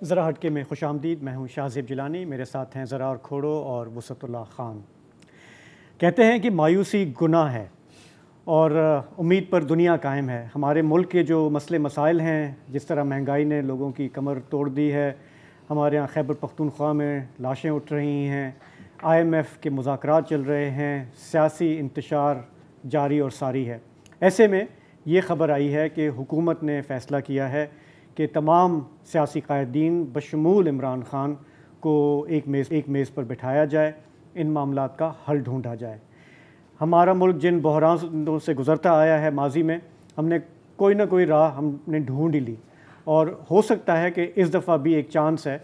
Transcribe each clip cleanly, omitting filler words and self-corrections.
ذرا ہٹکے میں خوش آمدید. میں ہوں شاہ زیب جیلانی, میرے ساتھ ہیں ذرا اور کھوڑو اور وسعت اللہ خان. کہتے ہیں کہ مایوسی گناہ ہے اور امید پر دنیا قائم ہے. ہمارے ملک کے جو مسئلے مسائل ہیں, جس طرح مہنگائی نے لوگوں کی کمر توڑ دی ہے, ہمارے یہاں خیبر پختونخوا میں لاشیں اٹھ رہی ہیں, IMF کے مذاکرات چل رہے ہیں, سیاسی انتشار جاری اور ساری ہے. ایسے میں یہ خبر آئی ہے کہ حکومت نے فیصلہ کیا ہے کہ تمام سیاسی قائدین بشمول عمران خان کو ایک میز پر بٹھایا جائے, ان معاملات کا حل ڈھونڈا جائے. ہمارا ملک جن بحرانوں سے گزرتا آیا ہے ماضی میں, ہم نے کوئی نہ کوئی راہ ہم نے ڈھونڈ ہی لی, اور ہو سکتا ہے کہ اس دفعہ بھی ایک چانس ہے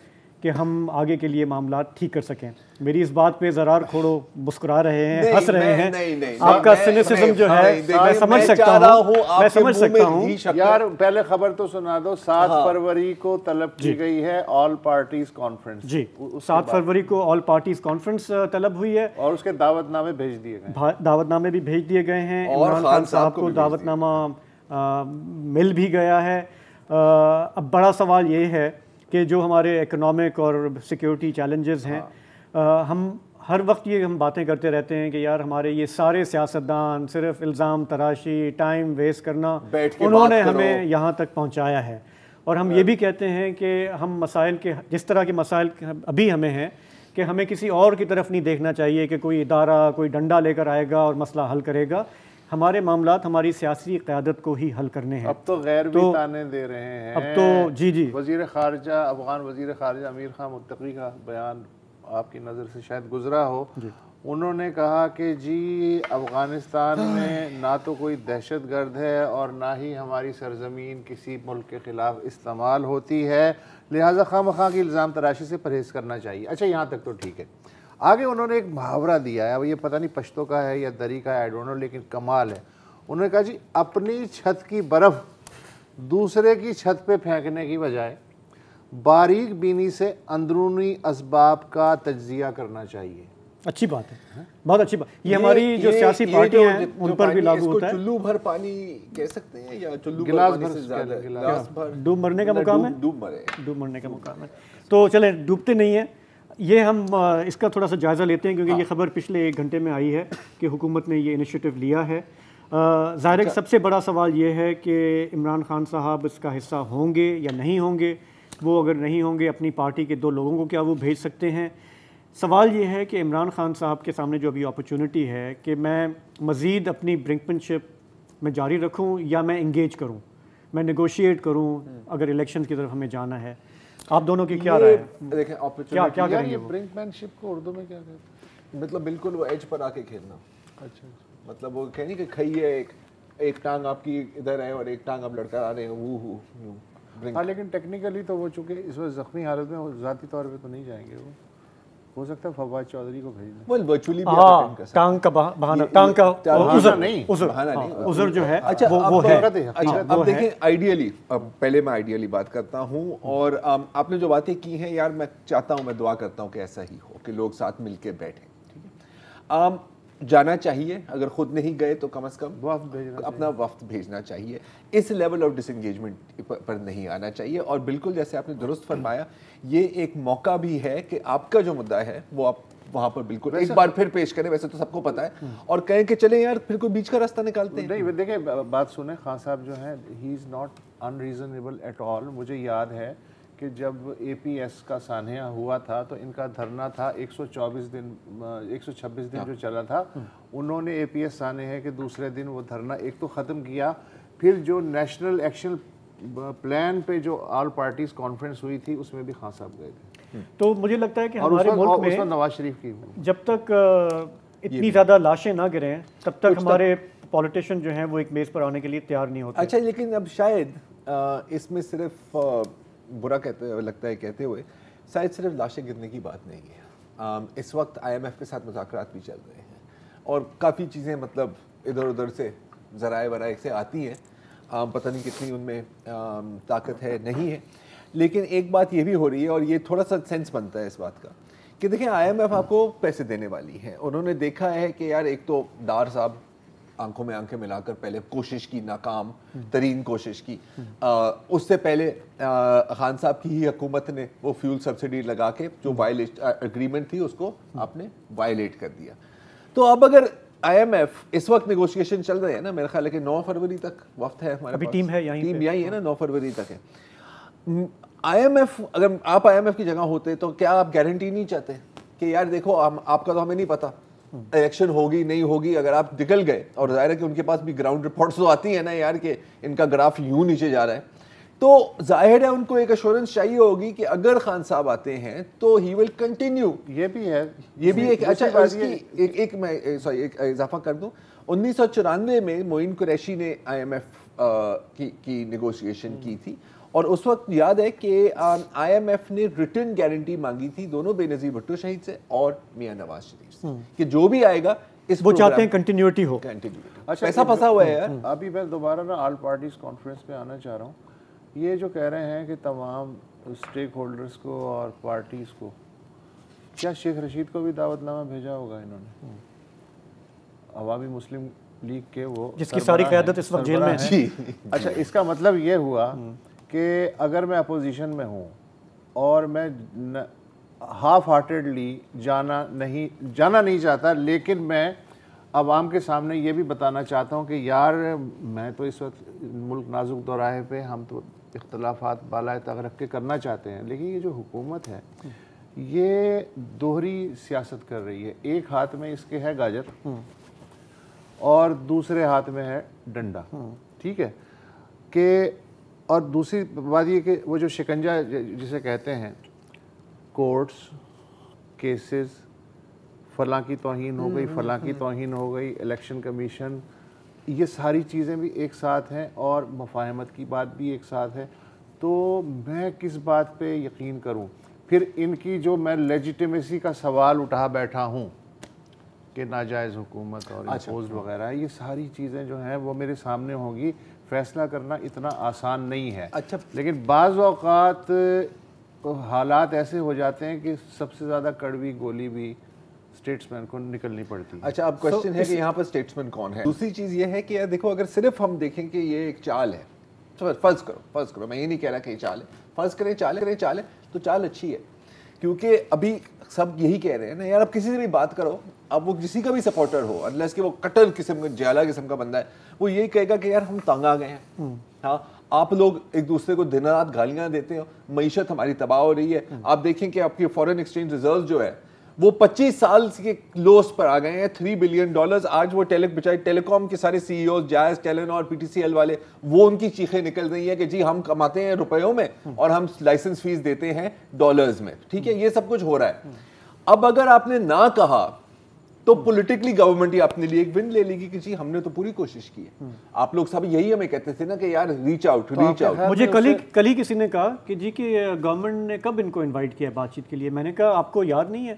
کہ ہم آگے کے لیے معاملات ٹھیک کر سکیں. میری اس بات پہ زرار کھوڑو مسکرا رہے ہیں, ہنس رہے ہیں. آپ کا سینسزم جو ہے میں سمجھ سکتا ہوں. یار پہلے خبر تو سنا دو. 7 فروری کو طلب کی گئی ہے آل پارٹیز کانفرنس. جی, 7 فروری کو آل پارٹیز کانفرنس طلب ہوئی ہے, اور اس کے دعوت نامے بھیج دیے گئے. دعوت نامے بھی بھیج دیے گئے ہیں. عمران خان صاحب کو دعوت نامہ مل بھی گیا ہے. اب بڑا سوال یہ ہے کہ جو ہمارے اکنامک اور سیکیورٹی چیلنجز ہیں, ہم ہر وقت یہ ہم باتیں کرتے رہتے ہیں کہ یار ہمارے یہ سارے سیاستدان صرف الزام تراشی, ٹائم ویسٹ کرنا, انہوں نے ہمیں یہاں تک پہنچایا ہے. اور ہم یہ بھی کہتے ہیں کہ ہم مسائل کے جس طرح کے مسائل ابھی ہمیں ہیں کہ ہمیں کسی اور کی طرف نہیں دیکھنا چاہیے کہ کوئی ادارہ کوئی ڈنڈا لے کر آئے گا اور مسئلہ حل کرے گا. ہمارے معاملات ہماری سیاسی قیادت کو ہی حل کرنے ہیں. اب تو غیر بھی تانے دے رہے ہیں. اب تو جی وزیر خارجہ افغان وزیر خارجہ امیر خان متقی کا بیان آپ کی نظر سے شاید گزرا ہو. انہوں نے کہا کہ جی افغانستان میں نہ تو کوئی دہشت گرد ہے اور نہ ہی ہماری سرزمین کسی ملک کے خلاف استعمال ہوتی ہے, لہٰذا خواہ مخواہ کی الزام تراشی سے پرہیز کرنا چاہیے. اچھا, یہاں تک تو ٹھیک ہے. آگے انہوں نے ایک محاورہ دیا ہے, اب یہ پتہ نہیں پشتو کا ہے یا دری کا ہے, آئی ڈونٹ نو, لیکن کمال ہے. انہوں نے کہا جی اپنی چھت کی برف دوسرے کی چھت پہ پھینکنے کی بجائے باریک بینی سے اندرونی اسباب کا تجزیہ کرنا چاہیے. اچھی بات ہے, بہت اچھی بات. یہ ہماری جو سیاسی پارٹیاں ہیں ان پر بھی لاگو ہوتا ہے. چلو بھر پانی کہہ سکتے ہیں یا چلو گلاس بھر سے زیادہ ڈوب مرنے کا مقام ہے. ڈوب مرنے کا مقام ہے. تو چلیں, ڈوبتے نہیں ہیں. یہ ہم اس کا تھوڑا سا جائزہ لیتے ہیں کیونکہ یہ خبر پچھلے 1 گھنٹے میں آئی ہے کہ حکومت نے یہ انیشیٹو لیا ہے. ظاہر ہے کہ سب سے بڑا سوال یہ ہے کہ عمران خان صاحب اس کا حصہ ہوں گے یا نہیں ہوں گے. وہ اگر نہیں ہوں گے, اپنی پارٹی کے 2 لوگوں کو کیا وہ بھیج سکتے ہیں؟ سوال یہ ہے کہ عمران خان صاحب کے سامنے جو ابھی اپرچونٹی ہے کہ میں مزید اپنی برنکمنشپ میں جاری رکھوں یا میں انگیج کروں, میں نیگوشیٹ کروں اگر الیکشن کی طرف ہمیں جانا ہے. آپ دونوں کی کیا رائے ہے؟ دیکھیں کیا کریں گے؟ برنکمینشپ کو اردو میں کیا کہتے ہیں؟ مطلب بالکل وہ ایج پر آ کے کھیلنا. اچھا, مطلب وہ کہنی کہ کھائیے ایک ٹانگ آپ کی ادھر ہے اور ایک ٹانگ آپ لڑکا آ رہے ہیں. ہاں, لیکن ٹیکنیکلی تو وہ چونکہ اس وقت زخمی حالت میں ذاتی طور پہ تو نہیں جائیں گے. وہ ہو سکتا ہے فواد چودھری کو بھیج دیں. وہ ورچولی بھی ٹانگ کا بہانہ, ٹانگ کا عذر جو ہے وہ ہے. اب دیکھیں آئیڈیلی, پہلے میں آئیڈیلی بات کرتا ہوں, اور آپ نے جو باتیں کی ہیں یار میں چاہتا ہوں, میں دعا کرتا ہوں کہ ایسا ہی ہو کہ لوگ ساتھ مل کے بیٹھیں. ٹھیک ہے, جانا چاہیے, اگر خود نہیں گئے تو کم از کم اپنا وفد بھیجنا چاہیے. اس لیول آف ڈس انگیجمنٹ پر نہیں آنا چاہیے. اور بالکل جیسے آپ نے درست فرمایا, یہ ایک موقع بھی ہے کہ آپ کا جو مدعا ہے وہ آپ وہاں پر بالکل ایک بار پھر پیش کریں. ویسے تو سب کو پتہ ہے, اور کہیں کہ چلیں یار پھر کوئی بیچ کا راستہ نکالتے ہیں. نہیں دیکھیں, بات سنیں, خان صاحب جو ہیں he is not unreasonable at all. مجھے یاد ہے کہ جب APS کا سانحہ ہوا تھا تو ان کا دھرنا تھا 126 دن جو چلا تھا. انہوں نے APS سانحے کے دوسرے دن وہ دھرنا ایک تو ختم کیا, پھر جو نیشنل ایکشن پلان پہ جو آل پارٹیز کانفرنس ہوئی تھی اس میں بھی خان صاحب گئے تھے. تو مجھے لگتا ہے کہ ہمارے ملک میں نواز شریف کی جب تک اتنی زیادہ لاشیں نہ گریں تب تک ہمارے پولیٹیشین جو ہیں وہ ایک میز پر آنے کے لیے تیار نہیں ہوتے. اچھا, لیکن اب شاید اس میں صرف برا لگتا ہے کہتے ہوئے, شاید صرف لاشیں گرنے کی بات نہیں ہے. اس وقت IMF کے ساتھ مذاکرات بھی چل رہے ہیں اور کافی چیزیں مطلب ادھر ادھر سے ذرائع ورائع سے آتی ہیں. پتہ نہیں کتنی ان میں طاقت ہے نہیں ہے, لیکن ایک بات یہ بھی ہو رہی ہے, اور یہ تھوڑا سا سینس بنتا ہے اس بات کا کہ دیکھیں IMF آپ کو پیسے دینے والی ہے. انہوں نے دیکھا ہے کہ یار ایک تو ڈار صاحب آنکھوں میں آنکھیں ملا کر پہلے کوشش کی, ناکام ترین کوشش کی. اس سے پہلے خان صاحب کی ہی حکومت نے وہ فیول سبسڈی لگا کے جو اگریمنٹ تھی اس کو آپ نے وائلیٹ کر دیا. تو اب اگر آئی ایم ایف اس وقت نیگوشیشن چل رہے ہیں نا, میرا خیال ہے کہ 9 فروری تک وقت ہے ہمارے پاس, ٹیم ہے یہی ہے نا, 9 فروری تک ہے. آئی ایم ایف, اگر آپ آئی ایم ایف کی جگہ ہوتے تو کیا آپ گارنٹی نہیں چاہتے کہ یار دیکھو آپ کا تو ہمیں نہیں پتا الیکشن ہوگی نہیں ہوگی, اگر آپ نکل گئے, اور ظاہر ہے کہ ان کے پاس بھی گراؤنڈ رپورٹس تو آتی ہیں نا یار کہ ان کا گراف یوں نیچے جا رہا ہے, تو ظاہر ہے ان کو ایک ایشورنس چاہیے ہوگی کہ اگر خان صاحب آتے ہیں تو ہی ول کنٹینیو. یہ بھی ہے, یہ بھی ایک اچھا ایک میں ایک اضافہ کر دوں. 1994 میں معین قریشی نے آئی ایم ایف کی نیگوشیشن کی تھی, اور اس وقت یاد ہے کہ آئی ایم ایف نے ریٹن گارنٹی مانگی تھی دونوں بے نظیر بھٹو شہید سے اور میاں نواز شریف سے کہ جو بھی آئے گا اس وہ چاہتے ہیں کنٹینیوٹی ہو. اچھا پیسہ پھنسا ہوا ہے یار. ابھی میں دوبارہ نا آل پارٹیز کانفرنس پہ آنا چاہ رہا ہوں. یہ جو کہہ رہے ہیں کہ تمام اسٹیک ہولڈرز کو اور پارٹیز کو, کیا شیخ رشید کو بھی دعوت نامہ بھیجا ہوگا انہوں نے؟ عوامی مسلم لیگ کے وہ جس کی ساری قیادت اس وقت جیل میں ہے. اچھا, اس کا مطلب یہ ہوا کہ اگر میں اپوزیشن میں ہوں اور میں ہاف ہارٹیڈلی جانا نہیں چاہتا, لیکن میں عوام کے سامنے یہ بھی بتانا چاہتا ہوں کہ یار میں تو اس وقت ملک نازک دوراہے پہ, ہم تو اختلافات بالائے طاق رکھ کے کرنا چاہتے ہیں, لیکن یہ جو حکومت ہے یہ دوہری سیاست کر رہی ہے. ایک ہاتھ میں اس کے ہے گاجر اور دوسرے ہاتھ میں ہے ڈنڈا, ٹھیک ہے کہ, اور دوسری بات یہ کہ وہ جو شکنجہ جسے کہتے ہیں, کورٹس کیسز, فلاں کی توہین ہو گئی, فلاں کی توہین ہو گئی, الیکشن کمیشن, یہ ساری چیزیں بھی ایک ساتھ ہیں اور مفاہمت کی بات بھی ایک ساتھ ہے. تو میں کس بات پہ یقین کروں؟ پھر ان کی جو میں لیجیٹیمیسی کا سوال اٹھا بیٹھا ہوں کہ ناجائز حکومت اور امپوزڈ وغیرہ, یہ ساری چیزیں جو ہیں وہ میرے سامنے ہوں گی. فیصلہ کرنا اتنا آسان نہیں ہے. اچھا, لیکن بعض اوقات حالات ایسے ہو جاتے ہیں کہ سب سے زیادہ کڑوی گولی بھی اسٹیٹسمین کو نکلنی پڑتی ہے. اچھا, اب کوشچن ہے کہ یہاں پر اسٹیٹسمین کون ہے. دوسری چیز یہ ہے کہ یار دیکھو, اگر صرف ہم دیکھیں کہ یہ ایک چال ہے, فرض کرو, میں یہ نہیں کہہ رہا کہ یہ چال ہے, فرض کریں چال ہے تو چال اچھی ہے, کیونکہ ابھی سب یہی کہہ رہے ہیں نا یار, اب کسی سے بھی بات کرو, اب وہ کسی کا بھی سپورٹر ہو, انلیس کہ وہ کٹر قسم کا جیلا قسم کا بندہ ہے, وہ یہی کہے گا کہ یار ہم تنگ آ گئے ہیں. ہاں, آپ لوگ ایک دوسرے کو دن رات گالیاں دیتے ہو, معیشت ہماری تباہ ہو رہی ہے. آپ دیکھیں کہ آپ کی فورن ایکسچینج ریزرو جو ہے وہ 25 سال کے لوس پر آ گئے ہیں, $3 بلین. آج وہ ٹیلی کام کے سارے C E Os, Jazz, Telenor, P T C L والے, وہ ان کی چیخیں نکل رہی ہیں کہ جی ہم کماتے ہیں روپیوں میں اور ہم لائسنس فیس دیتے ہیں ڈالرز میں. ٹھیک ہے, یہ سب کچھ ہو رہا ہے. اب اگر آپ نے نہ کہا تو پولیٹیکلی گورنمنٹ ہی اپنے لیے ایک ون لے لے گی کہ جی ہم نے تو پوری کوشش کی ہے. آپ لوگ سب یہی ہمیں کہتے تھے نا کہ یار ریچ آؤٹ. مجھے کل ہی کسی نے کہا کہ جی کہ گورنمنٹ نے کب ان کو انوائٹ کیا بات چیت کے لیے. میں نے کہا آپ کو یاد نہیں ہے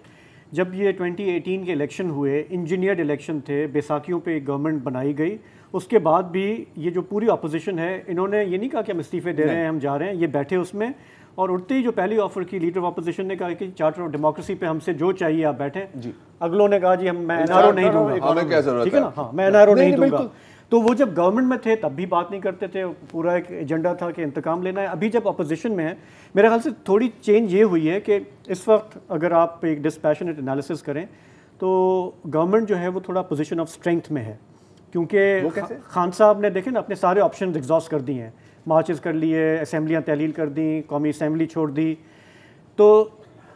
جب یہ 2018 کے الیکشن ہوئے, انجینئرڈ الیکشن تھے, بیساکھیوں پہ ایک گورنمنٹ بنائی گئی, اس کے بعد بھی یہ جو پوری اپوزیشن ہے انہوں نے یہ نہیں کہا کہ ہم استعفے دے رہے ہیں, ہم جا رہے ہیں. یہ بیٹھے اس میں, اور اٹھتے ہی جو پہلی آفر کی لیڈر آف اپوزیشن نے کہا کہ چارٹر آف ڈیموکریسی پہ ہم سے جو چاہیے آپ بیٹھیں. اگلوں نے کہا جی میں این آر او نہیں دوں گا, ٹھیک ہے نا, ہاں میں این آر او نہیں دوں گا. تو وہ جب گورنمنٹ میں تھے تب بھی بات نہیں کرتے تھے, پورا ایک ایجنڈا تھا کہ انتقام لینا ہے. ابھی جب اپوزیشن میں ہے, میرے خیال سے تھوڑی چینج یہ ہوئی ہے کہ اس وقت اگر آپ ایک ڈسپیشنیٹ انالیسس کریں تو گورنمنٹ جو ہے وہ تھوڑا پوزیشن آف اسٹرینتھ میں ہے, کیونکہ خان صاحب نے دیکھیں نا اپنے سارے آپشنز ایگزاسٹ کر دیے ہیں, مارچز کر لیے, اسمبلیاں تحلیل کر دیں, قومی اسمبلی چھوڑ دی. تو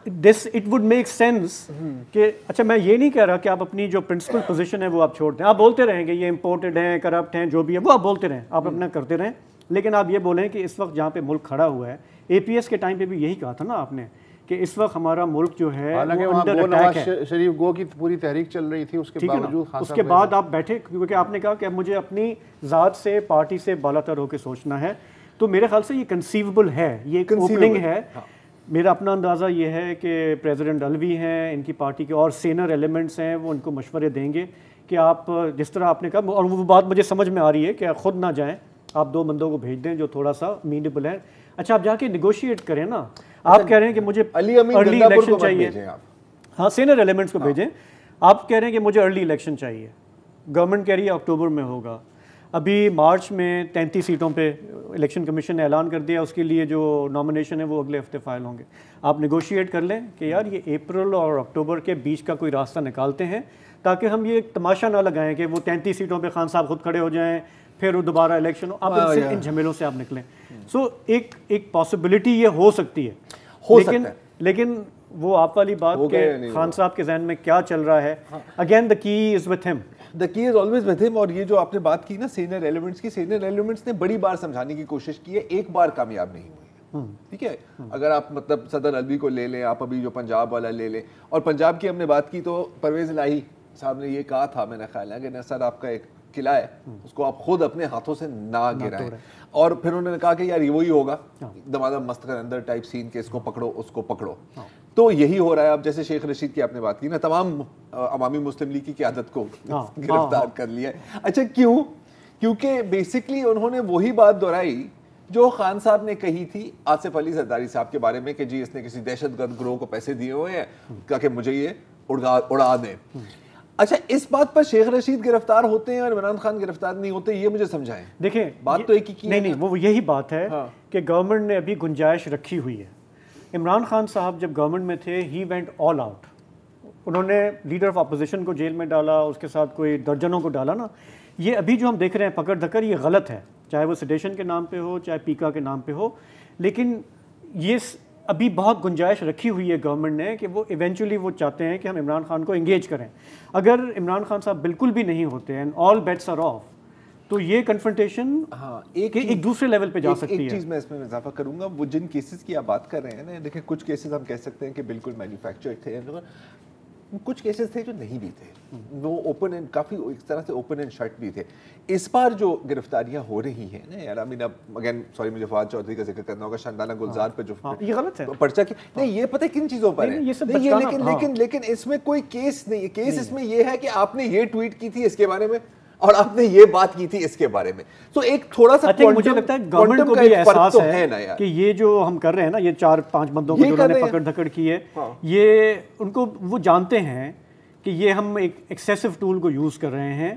اٹ وڈ میک سینس کہ اچھا میں یہ نہیں کہہ رہا کہ آپ اپنی جو پرنسپل پوزیشن ہے وہ آپ چھوڑ دیں, آپ بولتے رہیں کہ یہ امپورٹڈ ہیں, کرپٹ ہیں, جو بھی ہے وہ آپ بولتے رہیں, آپ اپنا کرتے رہیں, لیکن آپ یہ بولیں کہ اس وقت جہاں پہ ملک کھڑا ہوا ہے, اے پی ایس کے ٹائم پہ بھی یہی کہا تھا نا آپ نے کہ اس وقت ہمارا ملک جو ہے وہ انڈر اٹیک ہے. شریف گو کی پوری تحریک چل رہی تھی, اس کے باوجود اس کے بعد آپ بیٹھے, کیونکہ آپ نے کہا کہ مجھے اپنی ذات سے, پارٹی سے بالا تر ہو کے سوچنا ہے. تو میرے خیال سے یہ کنسیویبل ہے, یہ ایک اوپننگ ہے. میرا اپنا اندازہ یہ ہے کہ پریزیڈنٹ الوی ہیں, ان کی پارٹی کے اور سینئر ایلیمنٹس ہیں, وہ ان کو مشورے دیں گے کہ آپ جس طرح آپ نے کہا, اور وہ بات مجھے سمجھ میں آ رہی ہے کہ خود نہ جائیں, آپ 2 بندوں کو بھیج دیں جو تھوڑا سا امینیبل ہے. اچھا آپ جا کے نیگوشیٹ کریں نا, آپ کہہ رہے ہیں کہ مجھے ارلی الیکشن چاہیے, ہاں سینئر ایلیمنٹس کو بھیجیں. آپ کہہ رہے ہیں کہ مجھے ارلی الیکشن چاہیے, گورنمنٹ کہہ رہی ہے اکتوبر میں ہوگا. ابھی مارچ میں 33 سیٹوں پہ الیکشن کمیشن نے اعلان کر دیا, اس کے لیے جو نامنیشن ہے وہ اگلے ہفتے فائل ہوں گے. آپ نیگوشیٹ کر لیں کہ یار یہ اپریل اور اکتوبر کے بیچ کا کوئی راستہ نکالتے ہیں, تاکہ ہم یہ تماشا نہ لگائیں کہ وہ 33 سیٹوں پہ خان صاحب خود کھڑے ہو جائیں, پھر وہ دوبارہ الیکشن ہو. آپ ان جھمیلوں سے آپ نکلیں. سو ایک پاسبلٹی یہ ہو سکتی ہے, لیکن وہ آپ والی بات کہ خان صاحب کے ذہن میں کیا چل رہا ہے, اگین دا کی is with him. The key is always with him. اور یہ جو آپ نے بات کی نا سینئر ایلیمنٹس کی, سینئر ایلیمنٹس نے بڑی بار سمجھانے کی کوشش کی ہے, ایک بار کامیاب نہیں ہوئی. ٹھیک ہے, اگر آپ مطلب صدر الوی کو لے لیں, آپ ابھی جو پنجاب والا لے لیں, اور پنجاب کی ہم نے بات کی تو پرویز الہی صاحب نے یہ کہا تھا, میں نے خیال ہے کہ سر آپ کا ایک قلعہ ہے, اس کو آپ خود اپنے ہاتھوں سے نہ گرائیں. اور پھر انہوں نے کہا کہ یار یہ وہی ہوگا دمادم مست کر اندر ٹائپ سین کے اس کو پکڑو اس کو پکڑو. تو یہی ہو رہا ہے. اب جیسے شیخ رشید کی آپ نے بات کی نا, تمام عوامی مسلم لیگ کی قیادت کو گرفتار کر لیا ہے. اچھا کیوں؟ کیونکہ بیسکلی انہوں نے وہی بات دہرائی جو خان صاحب نے کہی تھی آصف علی زرداری صاحب کے بارے میں کہ جی اس نے کسی دہشت گرد گروہ کو پیسے دیے ہوئے ہیں, کہا کہ مجھے یہ اڑا دیں. اچھا اس بات پر شیخ رشید گرفتار ہوتے ہیں اور عمران خان گرفتار نہیں ہوتے, یہ مجھے سمجھائیں. دیکھیں بات تو ایک ہی کی نہیں, وہ یہی بات ہے کہ گورنمنٹ نے ابھی گنجائش رکھی ہوئی ہے. عمران خان صاحب جب گورنمنٹ میں تھے ہی وینٹ آل آؤٹ. انہوں نے لیڈر آف اپوزیشن کو جیل میں ڈالا, اس کے ساتھ کوئی درجنوں کو ڈالا نا. یہ ابھی جو ہم دیکھ رہے ہیں پکڑ دھکڑ, یہ غلط ہے, چاہے وہ سیڈیشن کے نام پہ ہو چاہے پیکا کے نام پہ ہو. لیکن یہ ابھی بہت گنجائش رکھی ہوئی ہے گورنمنٹ نے کہ وہ ایونچولی وہ چاہتے ہیں کہ ہم عمران خان کو انگیج کریں. اگر عمران خان صاحب بالکل بھی نہیں ہوتے and all bets are off, تو یہ کنفرنٹیشن ایک دوسرے لیول پہ جا سکتی ہے. ایک چیز میں اس میں اضافہ کروں گا, وہ جن کیسز کی آپ بات کر رہے ہیں نا, دیکھیں کچھ کیسز ہم کہہ سکتے ہیں کہ بالکل مینوفیکچرڈ تھے, کچھ کیسز تھے جو نہیں بھی تھے, وہ اوپن اینڈ کافی ایک طرح سے اوپن اینڈ شٹ بھی تھے. اس بار جو گرفتاریاں ہو رہی ہیں نا یار, امین اب اگین سوری مجھے فواد چودھری کا ذکر کرنا ہوگا, شاندانہ گلزار پہ جو یہ غلط ہے پرچہ کی نہیں, یہ پتہ کن چیزوں پر ہے, لیکن اس میں کوئی کیس نہیں ہے. کیس اس میں یہ ہے کہ آپ نے یہ ٹویٹ کی تھی اس کے بارے میں اور آپ نے یہ بات کی تھی اس کے بارے میں. تو ایک تھوڑا سا مجھے لگتا ہے گورنمنٹ کو بھی احساس ہے کہ یہ جو ہم کر رہے ہیں نا, یہ 4-5 بندوں کو جو نے پکڑ دھکڑ کی ہے, یہ ان کو وہ جانتے ہیں کہ یہ ہم ایک ایکسیسو ٹول کو یوز کر رہے ہیں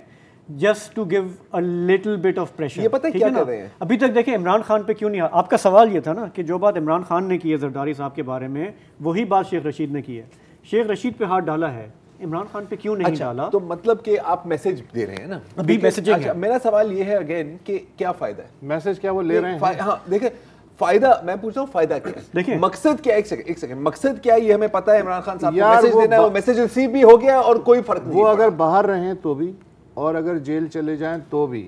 just to give a little bit of pressure. یہ پتہ کیا کر رہے ہیں ابھی تک. دیکھیں عمران خان پہ کیوں نہیں, آپ کا سوال یہ تھا نا کہ جو بات عمران خان نے کی ہے زرداری صاحب کے بارے میں, وہی بات شیخ رشید نے کی ہے. شیخ رشید پہ ہاتھ ڈالا ہے, عمران خان پہ کیوں نہیں ڈالا؟ تو مطلب کہ آپ میسج دے رہے ہیں نا, ابھی میسیجنگ ہے. میرا سوال یہ ہے اگین کہ کیا فائدہ ہے میسج کیا وہ لے رہے ہیں؟ ہاں دیکھیں فائدہ میں پوچھ رہا ہوں, فائدہ کیا ہے, دیکھیں مقصد کیا ہے, ایک سیکنڈ مقصد کیا ہے یہ ہمیں پتہ ہے. عمران خان صاحب کو میسج دینا ہے, وہ میسج ریسیو بھی ہو گیا اور کوئی فرق نہیں. وہ اگر باہر رہیں تو بھی اور اگر جیل چلے جائیں تو بھی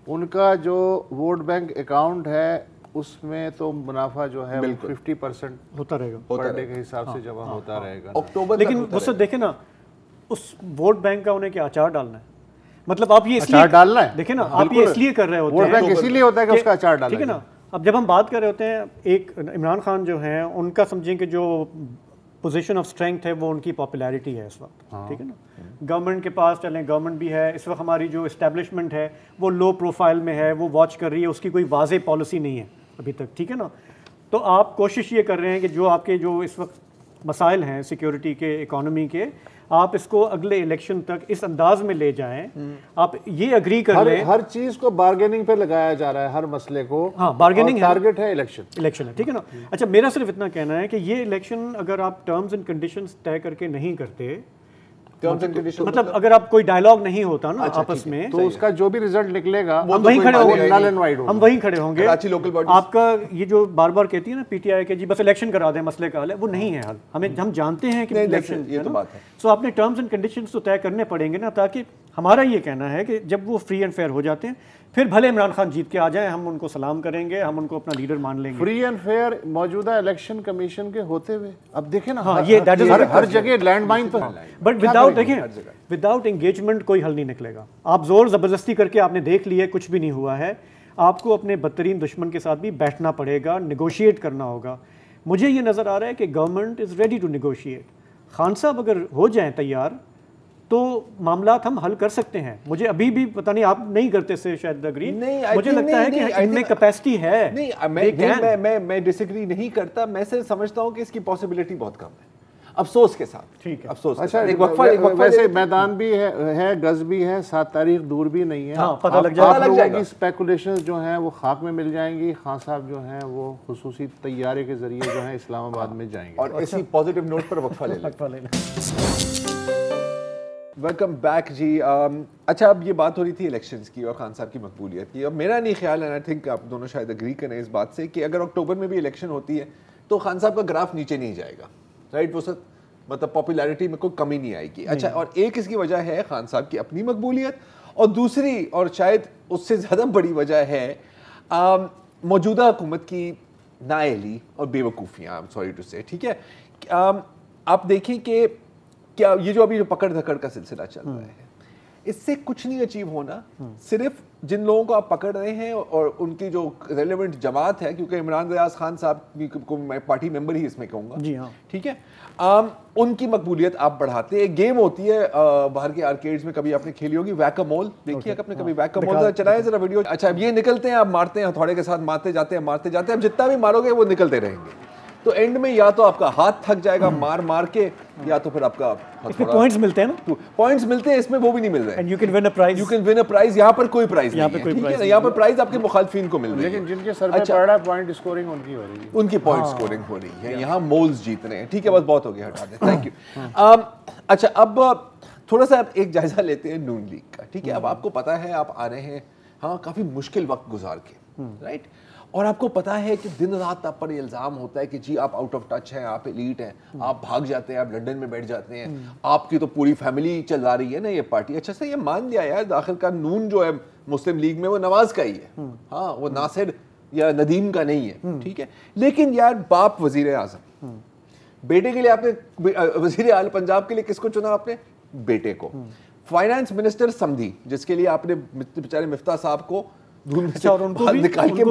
ان کا جو ووٹ بینک اکاؤنٹ ہے اس میں تو منافع جو ہے 50% ہوتا رہے گا, پر ڈے کے حساب سے جمع ہوتا رہے گا اکتوبر. لیکن وہ سب دیکھیں نا, اس ووٹ بینک کا انہیں کیا اچار ڈالنا ہے, مطلب آپ یہ اس لیے ڈالنا ہے, دیکھیں نا آپ یہ اس لیے کر رہے ہوتے ہیں, ووٹ بینک اسی لیے ہوتا ہے کہ اس کا اچار ڈالنا ہے, ٹھیک ہے نا. اب جب ہم بات کر رہے ہوتے ہیں, ایک عمران خان جو ہیں ان کا سمجھیں کہ جو پوزیشن آف اسٹرینتھ ہے وہ ان کی پاپولیرٹی ہے اس وقت, ٹھیک ہے نا. گورنمنٹ کے پاس چلیں, گورنمنٹ بھی ہے اس وقت, ہماری جو اسٹیبلشمنٹ ہے وہ لو پروفائل میں ہے, وہ واچ کر رہی ہے, اس کی کوئی واضح پالیسی نہیں ہے ابھی تک, ٹھیک ہے نا. تو آپ کوشش یہ کر رہے ہیں کہ جو آپ کے جو اس وقت مسائل ہیں سیکیورٹی کے, اکانومی کے, آپ اس کو اگلے الیکشن تک اس انداز میں لے جائیں. آپ یہ اگری کر لیں, ہر چیز کو بارگیننگ پہ لگایا جا رہا ہے, ہر مسئلے کو. ہاں بارگیننگ ٹارگٹ ہے الیکشن ہے, ٹھیک ہے نا. اچھا میرا صرف اتنا کہنا ہے کہ یہ الیکشن اگر آپ ٹرمز اینڈ کنڈیشنز طے کر کے نہیں کرتے, مطلب اگر آپ کوئی ڈائلاگ نہیں ہوتا نا آپس میں, تو اس کا جو بھی رزلٹ نکلے گا ہم وہیں کھڑے ہوں گے. آپ کا یہ جو بار بار کہتی ہے نا پی ٹی آئی کہ جی بس الیکشن کرا دیں مسئلے کا حل ہے, وہ نہیں ہے حل. ہم جانتے ہیں کہ الیکشن, سو آپ نے ٹرمز اینڈ کنڈیشنز تو طے کرنے پڑیں گے نا, تاکہ ہمارا یہ کہنا ہے کہ جب وہ فری اینڈ فیئر ہو جاتے ہیں, پھر بھلے عمران خان جیت کے آ جائیں, ہم ان کو سلام کریں گے, ہم ان کو اپنا لیڈر مان لیں گے. فری اینڈ فیئر موجودہ الیکشن کمیشن کے ہوتے ہوئے اب دیکھیں نا, ہر جگہ لینڈ مائن تو, بٹ وداؤٹ انگیجمنٹ کوئی حل نہیں نکلے گا. آپ زور زبردستی کر کے آپ نے دیکھ لیے کچھ بھی نہیں ہوا ہے. آپ کو اپنے بدترین دشمن کے ساتھ بھی بیٹھنا پڑے گا, نیگوشیٹ کرنا ہوگا. مجھے یہ نظر آ رہا ہے کہ government is ready to negotiate. Khan صاحب اگر ہو جائیں تیار تو معاملات ہم حل کر سکتے ہیں. مجھے ابھی بھی پتہ نہیں, آپ نہیں کرتے سے شاید اگری, مجھے لگتا ہے کہ ان میں کیپیسٹی ہے. نہیں میں ڈس ایگری نہیں کرتا, میں صرف سمجھتا ہوں کہ اس کی پاسبلٹی بہت کم ہے. افسوس کے ساتھ. ٹھیک ہے. افسوس. اچھا ایک وقفہ ویسے میدان بھی ہے, گز بھی ہے, 7 تاریخ دور بھی نہیں ہے. ہاں پتہ لگ جائے گا. اسپیکولیشنز جو ہیں وہ خاک میں مل جائیں گی. خان صاحب جو ہیں وہ خصوصی طیارے کے ذریعے جو ہیں اسلام آباد میں جائیں گے. اور اسی پازیٹیو نوٹ پر وقفہ لے لیں. ویلکم بیک جی. اچھا اب یہ بات ہو رہی تھی الیکشنز کی اور خان صاحب کی مقبولیت کی. اب میرا نہیں خیال ہے, آئی تھنک آپ دونوں شاید اگری کریں اس بات سے, کہ اگر اکتوبر میں بھی الیکشن ہوتی ہے تو خان صاحب کا گراف نیچے نہیں جائے گا, رائٹ. وہ سب مطلب پاپولیرٹی میں کوئی کمی نہیں آئے گی. اچھا, اور ایک اس کی وجہ ہے خان صاحب کی اپنی مقبولیت, اور دوسری اور شاید اس سے زیادہ بڑی وجہ ہے موجودہ حکومت کی نااہلی اور بے وقوفیاں. سوری ٹو سے, ٹھیک ہے. آپ دیکھیں کہ کیا یہ جو ابھی جو پکڑ دھکڑ کا سلسلہ چل رہا ہے, اس سے کچھ نہیں اچیو ہونا. صرف جن لوگوں کو آپ پکڑ رہے ہیں اور ان کی جو ریلیونٹ جماعت ہے, کیونکہ عمران ریاض خان صاحب کو میں پارٹی ممبر ہی اس میں کہوں گا, ٹھیک ہے, ان کی مقبولیت آپ بڑھاتے. ایک گیم ہوتی ہے باہر کے آرکیڈز میں, کبھی آپ نے کھیلی ہوگی, ویک-اے-مول. دیکھیے آپ نے کبھی ویک-اے-مول چلائے ذرا ویڈیو. اچھا, اب یہ نکلتے ہیں, آپ مارتے ہیں ہتھوڑے کے ساتھ, مارتے جاتے ہیں, اب جتنا بھی مارو گے وہ نکلتے رہیں گے. تو اینڈ میں یا تو آپ کا ہاتھ تھک جائے گا مار کے, یا تو پھر آپ کا پوائنٹس ملتے ہیں نا, پوائنٹس ملتے ہیں. اس میں وہ بھی نہیں مل رہے. And you can win a prize. You can win a prize. یہاں پر کوئی پرائز نہیں ہے, ٹھیک ہے نا. یہاں پر پرائز آپ کے مخالفین کو مل رہی ہے, لیکن جن کے سر پہ پڑ رہا ہے پوائنٹ اسکورنگ ان کی ہو رہی ہے, ان کی پوائنٹ اسکورنگ ہو رہی ہے. یہاں مولز جیت رہے ہیں, ٹھیک ہے. بس بہت ہو گیا, ہٹا دیں. Thank you. اچھا, اب تھوڑا سا ایک جائزہ لیتے ہیں نون لیگ کا, ٹھیک ہے. اب آپ کو پتا ہے آپ آ رہے ہیں ہاں کافی مشکل وقت گزار کے, رائٹ. اور آپ کو پتا ہے کہ دن رات آپ پر یہ الزام ہوتا ہے کہ جی آپ آؤٹ آف ٹچ ہیں, آپ ایلیٹ ہیں, آپ بھاگ جاتے ہیں, آپ لنڈن میں بیٹھ جاتے ہیں, آپ کی تو پوری فیملی چلا رہی ہے نا یہ پارٹی. اچھا سے یہ مان لیا یار, آخر کا نون جو ہے مسلم لیگ میں وہ نواز کا ہی ہے, ہاں, وہ ناصر یا ندیم کا نہیں ہے, ٹھیک ہے. لیکن یار باپ وزیر اعظم, بیٹے کے لیے آپ نے وزیر اعلی پنجاب کے لیے کس کو چنا آپ نے؟ بیٹے کو. فائنانس منسٹر سمدھی, جس کے لیے آپ نے بیچارے مفتاح صاحب کو اور ان کو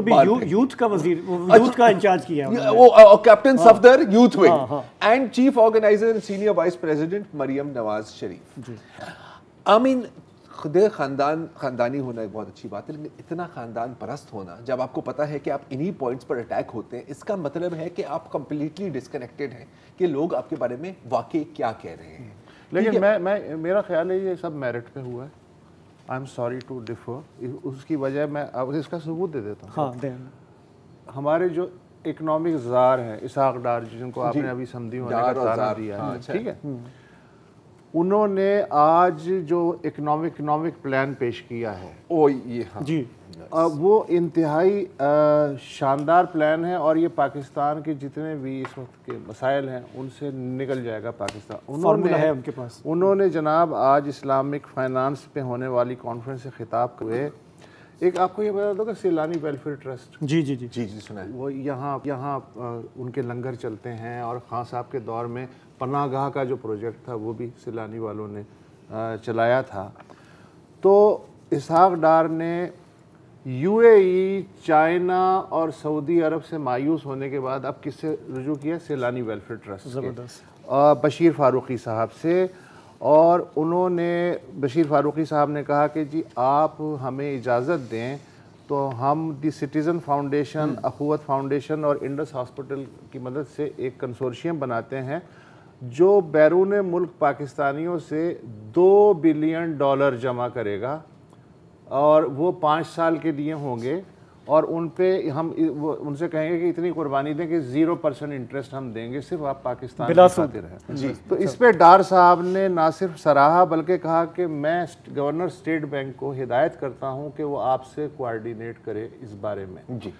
بھی یوتھ کا وزیر, یوتھ کا انچارج کیا ہے, وہ captain Safdar youth wing, and chief organiser and senior vice president Maryam Nawaz Sharif. I mean خاندانی ہونا ایک بہت اچھی بات ہے, لیکن اتنا خاندان پرست ہونا, جب آپ کو پتا ہے کہ آپ انہی پوائنٹس پر اٹیک ہوتے ہیں, اس کا مطلب ہے کہ آپ کمپلیٹلی ڈسکنیکٹڈ ہیں کہ لوگ آپ کے بارے میں واقعی کیا کہہ رہے ہیں. لیکن میرا خیال ہے یہ سب میرٹ پہ ہوا ہے. I am sorry to differ. اس کی وجہ میں اس کا ثبوت دے دیتا ہوں. ہمارے جو اکنامک زار ہیں اسحاق ڈار, جن کو آپ نے ابھی سمدھی ہونے کا تانا دیا ہے, ٹھیک ہے, انہوں نے آج جو اکنامک پلان پیش کیا ہے, جی وہ انتہائی شاندار پلان ہے, اور یہ پاکستان کے جتنے بھی اس وقت کے مسائل ہیں ان سے نکل جائے گا پاکستان. فارمولا ہے ان کے پاس. انہوں نے جناب آج اسلامک فائنانس پہ ہونے والی کانفرنس سے خطاب ہوئے. ایک آپ کو یہ بتا دو کہ سیلانی ویلفیئر ٹرسٹ, جی سنا ہے, وہ یہاں ان کے لنگر چلتے ہیں, اور خان صاحب کے دور میں پناہ گاہ کا جو پروجیکٹ تھا وہ بھی سیلانی والوں نے چلایا تھا. تو اسحاق ڈار نے یو اے ای, چائنا اور سعودی عرب سے مایوس ہونے کے بعد اب کس سے رجوع کیا؟ سیلانی ویلفیئر ٹرسٹ, زبردست, بشیر فاروقی صاحب سے. اور انہوں نے, بشیر فاروقی صاحب نے کہا کہ جی آپ ہمیں اجازت دیں تو ہم دی سٹیزن فاؤنڈیشن, اخوت فاؤنڈیشن اور انڈس ہاسپٹل کی مدد سے ایک کنسورشیم بناتے ہیں جو بیرون ملک پاکستانیوں سے $2 بلین جمع کرے گا, اور وہ 5 سال کے لیے ہوں گے, اور ان پہ ہم ان سے کہیں گے کہ اتنی قربانی دیں کہ 0% انٹرسٹ ہم دیں گے, صرف آپ پاکستان کی خاطر ہیں. تو اس پہ ڈار صاحب نے نہ صرف سراہا بلکہ کہا کہ میں گورنر اسٹیٹ بینک کو ہدایت کرتا ہوں کہ وہ آپ سے کوآرڈینیٹ کرے اس بارے میں. جی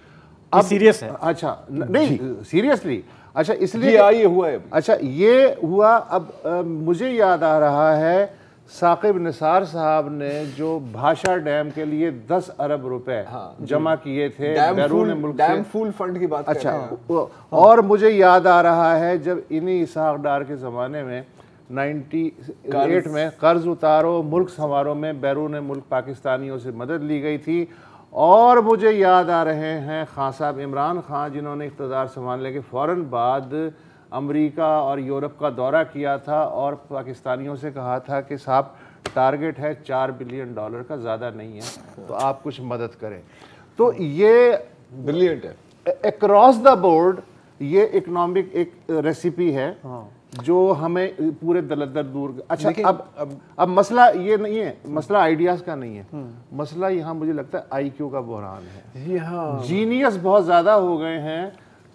اب سیریس ہے. اچھا نہیں سیریسلی, اچھا اس لیے یہ ہوا ہے. اچھا یہ ہوا. اب مجھے یاد آ رہا ہے ثاقب نثار صاحب نے جو بھاشا ڈیم کے لیے 10 ارب روپے جمع کیے تھے بیرون ملک سے, ڈیم فول فنڈ کی بات. اچھا, اور مجھے یاد آ رہا ہے جب انہی اسحاق ڈار کے زمانے میں 98 میں قرض اتارو ملک سنوارو میں بیرون ملک پاکستانیوں سے مدد لی گئی تھی. اور مجھے یاد آ رہے ہیں خان صاحب عمران خان, جنہوں نے اقتدار سنبھالنے کے فوراً بعد امریکہ اور یورپ کا دورہ کیا تھا اور پاکستانیوں سے کہا تھا کہ صاحب ٹارگٹ ہے $4 بلین کا, زیادہ نہیں ہے, تو آپ کچھ مدد کریں. تو یہ بریلینٹ ہے. اکراس دا بورڈ یہ اکنامک ایک ریسیپی ہے جو ہمیں پورے دلدر دور. اچھا اب مسئلہ یہ نہیں ہے, مسئلہ آئیڈیاز کا نہیں ہے, مسئلہ یہاں مجھے لگتا ہے آئی کیو کا بحران ہے. جینیس بہت زیادہ ہو گئے ہیں,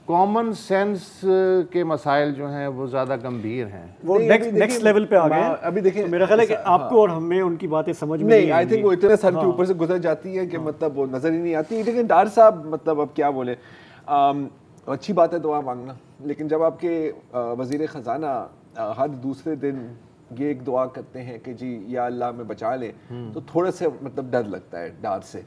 کامن سینس کے مسائل جو ہیں وہ زیادہ گمبھیر ہیں, وہ نیکسٹ لیول پہ آ گئے ہیں. ابھی دیکھیں میرا خیال ہے کہ آپ کو اور ہمیں ان کی باتیں سمجھ میں نہیں, آئی تھنک وہ اتنے سر کے اوپر سے گزر جاتی ہے کہ مطلب وہ نظر ہی نہیں آتی. لیکن ڈار صاحب مطلب اب کیا بولے, اچھی بات ہے دعا مانگنا, لیکن جب آپ کے وزیر خزانہ ہر دوسرے دن یہ ایک دعا کرتے ہیں کہ جی یا اللہ میں بچا لے, تو تھوڑا سا مطلب ڈر لگتا ہے ڈار سے.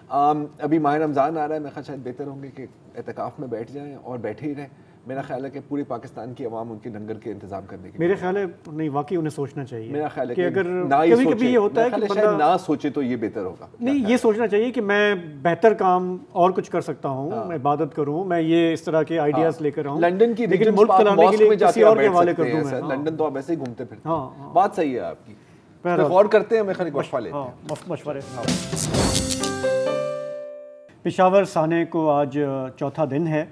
ابھی ماہ رمضان آ رہا ہے, میں خیال شاید بہتر ہوں گے کہ اعتکاف میں بیٹھ جائیں اور بیٹھے ہی رہیں. میرا خیال ہے کہ پوری پاکستان کی عوام ان کے لنگر کے انتظام کرنے کے, میرے خیال ہے نہیں واقعی انہیں سوچنا چاہیے. میرا خیال ہے کہ اگر کبھی کبھی یہ ہوتا ہے کہ شاید نہ سوچے تو یہ بہتر ہوگا. نہیں, یہ سوچنا چاہیے کہ میں بہتر کام اور کچھ کر سکتا ہوں, میں عبادت کروں, میں یہ اس طرح کے آئیڈیاز لے کر آؤں. لنڈن کی لیکن ملک چلانے کے لیے کسی اور کے حوالے کر دوں میں. لنڈن تو آپ ایسے ہی گھومتے پھرتے ہیں. بات صحیح ہے آپ کی, غور کرتے ہیں, میں خالی مشورہ لیتے ہیں, مشورے. پشاور سانے کو آج چوتھا دن ہے.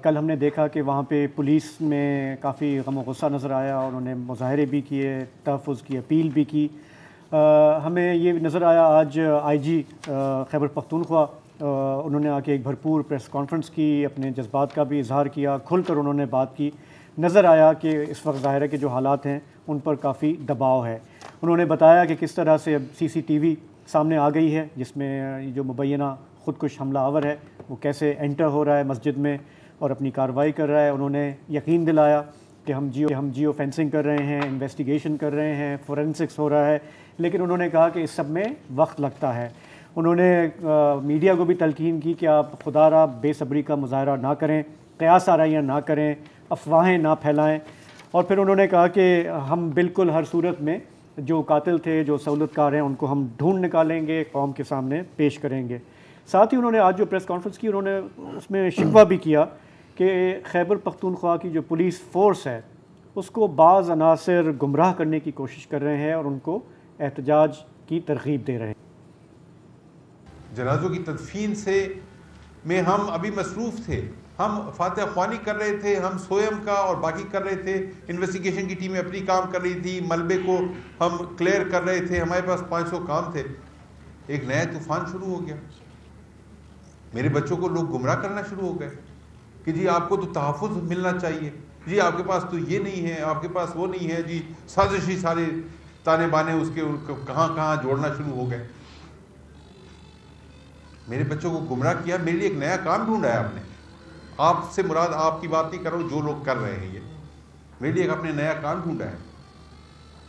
کل ہم نے دیکھا کہ وہاں پہ پولیس میں کافی غم و غصہ نظر آیا, اور انہوں نے مظاہرے بھی کیے, تحفظ کی اپیل بھی کی. ہمیں یہ نظر آیا آج آئی جی خیبر پختونخوا, انہوں نے آ کے ایک بھرپور پریس کانفرنس کی, اپنے جذبات کا بھی اظہار کیا, کھل کر انہوں نے بات کی. نظر آیا کہ اس وقت ظاہر ہے کہ جو حالات ہیں ان پر کافی دباؤ ہے. انہوں نے بتایا کہ کس طرح سے اب CCTV سامنے آ گئی ہے, جس میں جو مبینہ خودکش حملہ آور ہے وہ کیسے انٹر ہو رہا ہے مسجد میں اور اپنی کارروائی کر رہا ہے. انہوں نے یقین دلایا کہ ہم جیو فینسنگ کر رہے ہیں, انویسٹیگیشن کر رہے ہیں, فورینسکس ہو رہا ہے, لیکن انہوں نے کہا کہ اس سب میں وقت لگتا ہے. انہوں نے میڈیا کو بھی تلقین کی کہ آپ خدا را بے صبری کا مظاہرہ نہ کریں, قیاس آرائیاں نہ کریں, افواہیں نہ پھیلائیں. اور پھر انہوں نے کہا کہ ہم بالکل ہر صورت میں جو قاتل تھے, جو سہولت کار ہیں, ان کو ہم ڈھونڈ نکالیں گے, قوم کے سامنے پیش کریں گے. ساتھ ہی انہوں نے آج جو پریس کانفرنس کی, انہوں نے اس میں شکوہ بھی کیا کہ خیبر پختونخوا کی جو پولیس فورس ہے اس کو بعض عناصر گمراہ کرنے کی کوشش کر رہے ہیں اور ان کو احتجاج کی ترغیب دے رہے ہیں. جنازوں کی تدفین سے میں ہم ابھی مصروف تھے, ہم فاتح خوانی کر رہے تھے, ہم سوئم کا اور باقی کر رہے تھے, انویسٹیگیشن کی ٹیمیں اپنی کام کر رہی تھی, ملبے کو ہم کلیئر کر رہے تھے, ہمارے پاس 500 کام تھے. ایک نیا طوفان شروع ہو گیا, میرے بچوں کو لوگ گمراہ کرنا شروع ہو گئے کہ جی آپ کو تو تحفظ ملنا چاہیے, جی آپ کے پاس تو یہ نہیں ہے, آپ کے پاس وہ نہیں ہے, جی سازشی سارے تانے بانے اس کے کہاں کہاں جوڑنا شروع ہو گئے. میرے بچوں کو گمراہ کیا, میرے لیے ایک نیا کام ڈھونڈا ہے آپ نے. آپ سے مراد آپ کی بات نہیں کر رہا ہوں, جو لوگ کر رہے ہیں یہ میرے لیے ایک اپنے نیا کام ڈھونڈا ہے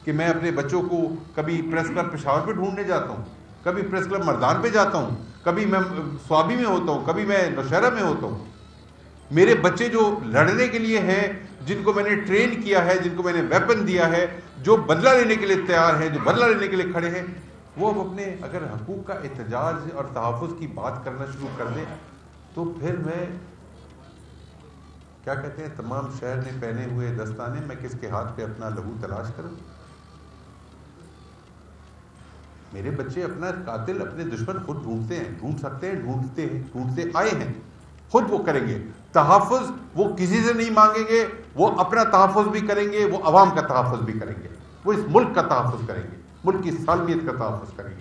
کہ میں اپنے بچوں کو کبھی پریس کلب پشاور پہ ڈھونڈنے جاتا ہوں, کبھی پریس کلب مردان پہ جاتا ہوں, کبھی میں سوابی میں ہوتا ہوں, کبھی میں نوشہرہ میں ہوتا ہوں. میرے بچے جو لڑنے کے لیے ہیں, جن کو میں نے ٹرین کیا ہے, جن کو میں نے ویپن دیا ہے, جو بدلہ لینے کے لیے تیار ہیں, جو بدلہ لینے کے لیے کھڑے ہیں, وہ اب اپنے اگر حقوق کا احتجاج اور تحفظ کی بات کرنا شروع کر دیں تو پھر میں کیا کہتے ہیں, تمام شہر نے پہنے ہوئے دستانے, میں کس کے ہاتھ پہ اپنا لہو تلاش کروں. میرے بچے اپنا قاتل, اپنے دشمن خود ڈھونڈتے ہیں, ڈھونڈ سکتے ہیں, ڈھونڈتے آئے ہیں, خود وہ کریں گے. تحفظ وہ کسی سے نہیں مانگیں گے, وہ اپنا تحفظ بھی کریں گے, وہ عوام کا تحفظ بھی کریں گے, وہ اس ملک کا تحفظ کریں گے, ملک کی سالمیت کا تحفظ کریں گے.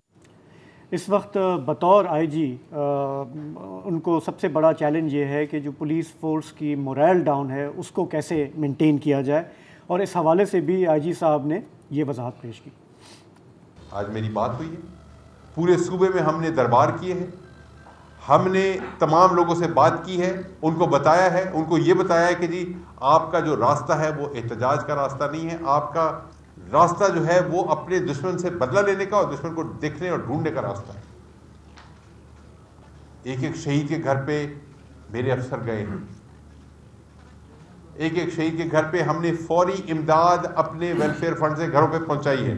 اس وقت بطور آئی جی ان کو سب سے بڑا چیلنج یہ ہے کہ جو پولیس فورس کی مورائل ڈاؤن ہے اس کو کیسے مینٹین کیا جائے, اور اس حوالے سے بھی آئی جی صاحب نے یہ وضاحت پیش کی. آج میری بات ہوئی ہے, پورے صوبے میں ہم نے دربار کیے ہیں, ہم نے تمام لوگوں سے بات کی ہے, ان کو بتایا ہے, ان کو یہ بتایا ہے کہ جی آپ کا جو راستہ ہے وہ احتجاج کا راستہ نہیں ہے, آپ کا راستہ جو ہے وہ اپنے دشمن سے بدلہ لینے کا اور دشمن کو دیکھنے اور ڈھونڈنے کا راستہ ہے. ایک ایک شہید کے گھر پہ میرے افسر گئے ہیں, ایک ایک شہید کے گھر پہ ہم نے فوری امداد اپنے ویلفیئر فنڈ سے گھروں پہ پہنچائی ہے.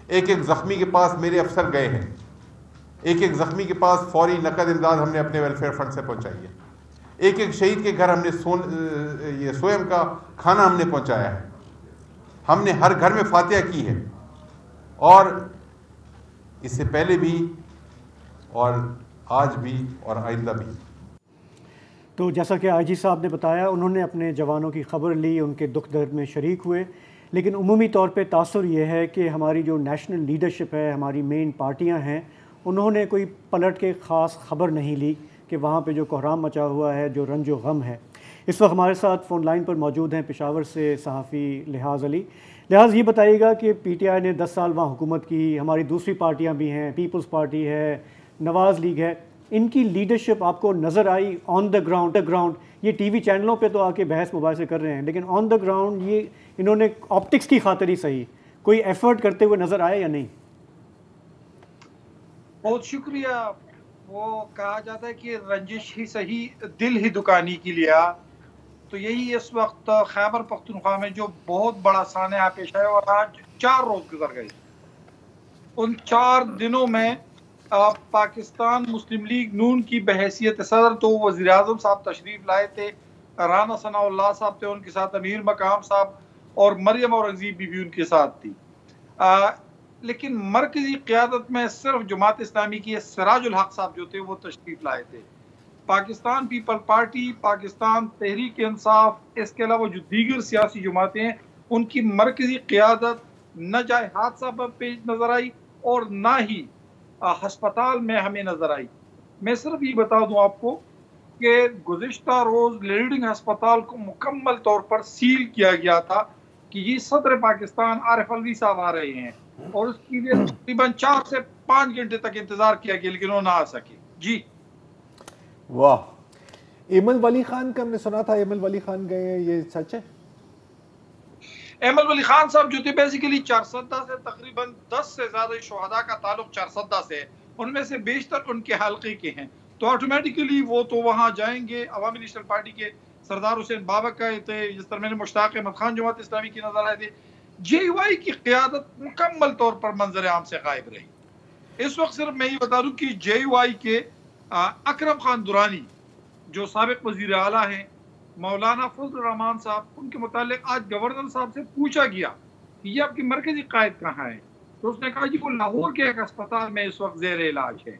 ایک ایک زخمی کے پاس میرے افسر گئے ہیں, ایک ایک زخمی کے پاس فوری نقد امداد ہم نے اپنے ویلفیئر فنڈ سے پہنچائی ہے. ایک ایک شہید کے گھر ہم نے یہ سوئم کا کھانا ہم نے پہنچایا ہے. ہم نے ہر گھر میں فاتحہ کی ہے, اور اس سے پہلے بھی اور آج بھی اور آئندہ بھی. تو جیسا کہ آئی جی صاحب نے بتایا، انہوں نے اپنے جوانوں کی خبر لی، ان کے دکھ درد میں شریک ہوئے، لیکن عمومی طور پہ تاثر یہ ہے کہ ہماری جو نیشنل لیڈرشپ ہے، ہماری مین پارٹیاں ہیں، انہوں نے کوئی پلٹ کے خاص خبر نہیں لی کہ وہاں پہ جو کوہرام مچا ہوا ہے، جو رنج و غم ہے۔ اس وقت ہمارے ساتھ فون لائن پر موجود ہیں پشاور سے صحافی لحاظ علی۔ لحاظ یہ بتائیے گا کہ پی ٹی آئی نے 10 سال وہاں حکومت کی، ہماری دوسری پارٹیاں بھی ہیں، پیپلز پارٹی ہے، نواز لیگ ہے، ان کی لیڈرشپ آپ کو نظر آئی آن دا گراؤنڈ؟ یہ ٹی وی چینلوں پہ تو آ کے بحث مباحثے کر رہے ہیں، لیکن آن دا گراؤنڈ یہ انہوں نے آپٹکس کی خاطر ہی صحیح کوئی ایفرٹ کرتے ہوئے نظر آئے یا نہیں؟ بہت شکریہ۔ وہ کہا جاتا ہے کہ رنجش ہی صحیح دل ہی دکانی کی لیا، تو یہی اس وقت خیبر پختونخوا میں جو بہت بڑا سانحہ پیش ہے، اور آج 4 روز گزر گئے۔ ان 4 دنوں میں پاکستان مسلم لیگ نون کی بحیثیت صدر تو وزیر اعظم صاحب تشریف لائے تھے، رانا ثناء اللہ صاحب تھے، ان کے ساتھ امیر مقام صاحب اور مریم اورنگزیب بھی ان کے ساتھ تھی، لیکن مرکزی قیادت میں صرف جماعت اسلامی کی سراج الحق صاحب جو تھے وہ تشریف لائے تھے۔ پاکستان پیپل پارٹی، پاکستان تحریک انصاف، اس کے علاوہ جو دیگر سیاسی جماعتیں ہیں، ان کی مرکزی قیادت نہ جائے حادثہ پیش نظر آئی اور نہ ہی ہسپتال میں ہمیں نظر آئی۔ میں صرف یہ بتا دوں آپ کو کہ گزشتہ روز لیڈنگ ہسپتال کو مکمل طور پر سیل کیا گیا تھا کہ یہ صدر پاکستان عارف الوی صاحب آ رہے ہیں، اور اس کے لیے تقریباً 4 سے 5 گھنٹے تک انتظار کیا گیا، لیکن وہ نہ آ سکے۔ جی واہ، ایمل ولی خان کا ہم نے سنا تھا، ایمل ولی خان گئے ہیں، یہ سچ ہے؟ ایمل ولی خان صاحب جو تھے بیسیکلی چارسدہ سے تقریباً 10 سے زیادہ شہداء کا تعلق چارسدہ سے، ان میں سے بیشتر ان کے حلقے کے ہیں، تو آٹومیٹیکلی وہ تو وہاں جائیں گے۔ عوامی نیشنل پارٹی کے سردار حسین بابک کا تھے، جس طرح میں نے مشتاق احمد خان جماعت اسلامی کی نظر آئے تھے۔ جے یو آئی کی قیادت مکمل طور پر منظر عام سے غائب رہی۔ اس وقت صرف میں یہ بتا دوں کہ جے یو آئی کے اکرم خان درانی جو سابق وزیر اعلیٰ ہیں، مولانا فضل الرحمان صاحب، ان کے متعلق آج گورنر صاحب سے پوچھا گیا کہ یہ آپ کی مرکزی قائد کہاں ہے، تو اس نے کہا جی وہ لاہور کے ایک اسپتال میں اس وقت زیر علاج ہے۔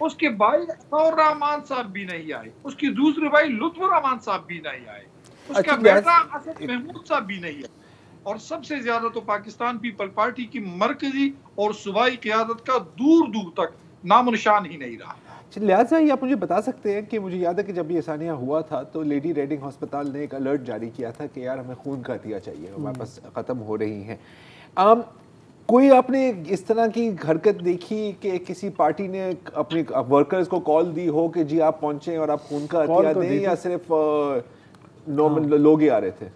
اس کے بھائی عطاء الرحمان صاحب بھی نہیں آئے، اس کی دوسرے بھائی لطف الرحمان صاحب بھی نہیں آئے، اس کا بیٹا اسد محمود صاحب بھی نہیں آئے، اور سب سے زیادہ تو پاکستان پیپل پارٹی کی مرکزی اور صوبائی قیادت کا دور دور تک نام و نشان ہی نہیں رہا۔ لہٰذا یہ آپ مجھے بتا سکتے ہیں کہ مجھے یاد ہے کہ جب یہ سانحہ ہوا تھا تو لیڈی ریڈنگ ہسپتال نے ایک الرٹ جاری کیا تھا کہ یار ہمیں خون کا عطیہ چاہیے، ہمارے پاس ختم ہو رہی ہیں۔ کوئی آپ نے اس طرح کی حرکت دیکھی کہ کسی پارٹی نے اپنے ورکرز کو کال دی ہو کہ جی آپ پہنچیں اور آپ خون کا عطیہ دیں، یا صرف نارمل لوگ ہی آ رہے تھے؟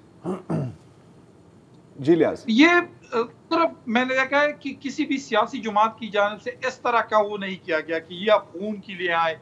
جی لیاز، یہ صرف میں نے دیکھا ہے کہ کسی بھی سیاسی جماعت کی جانب سے اس طرح کا وہ نہیں کیا گیا کہ یہ آپ خون کے لیے آئے۔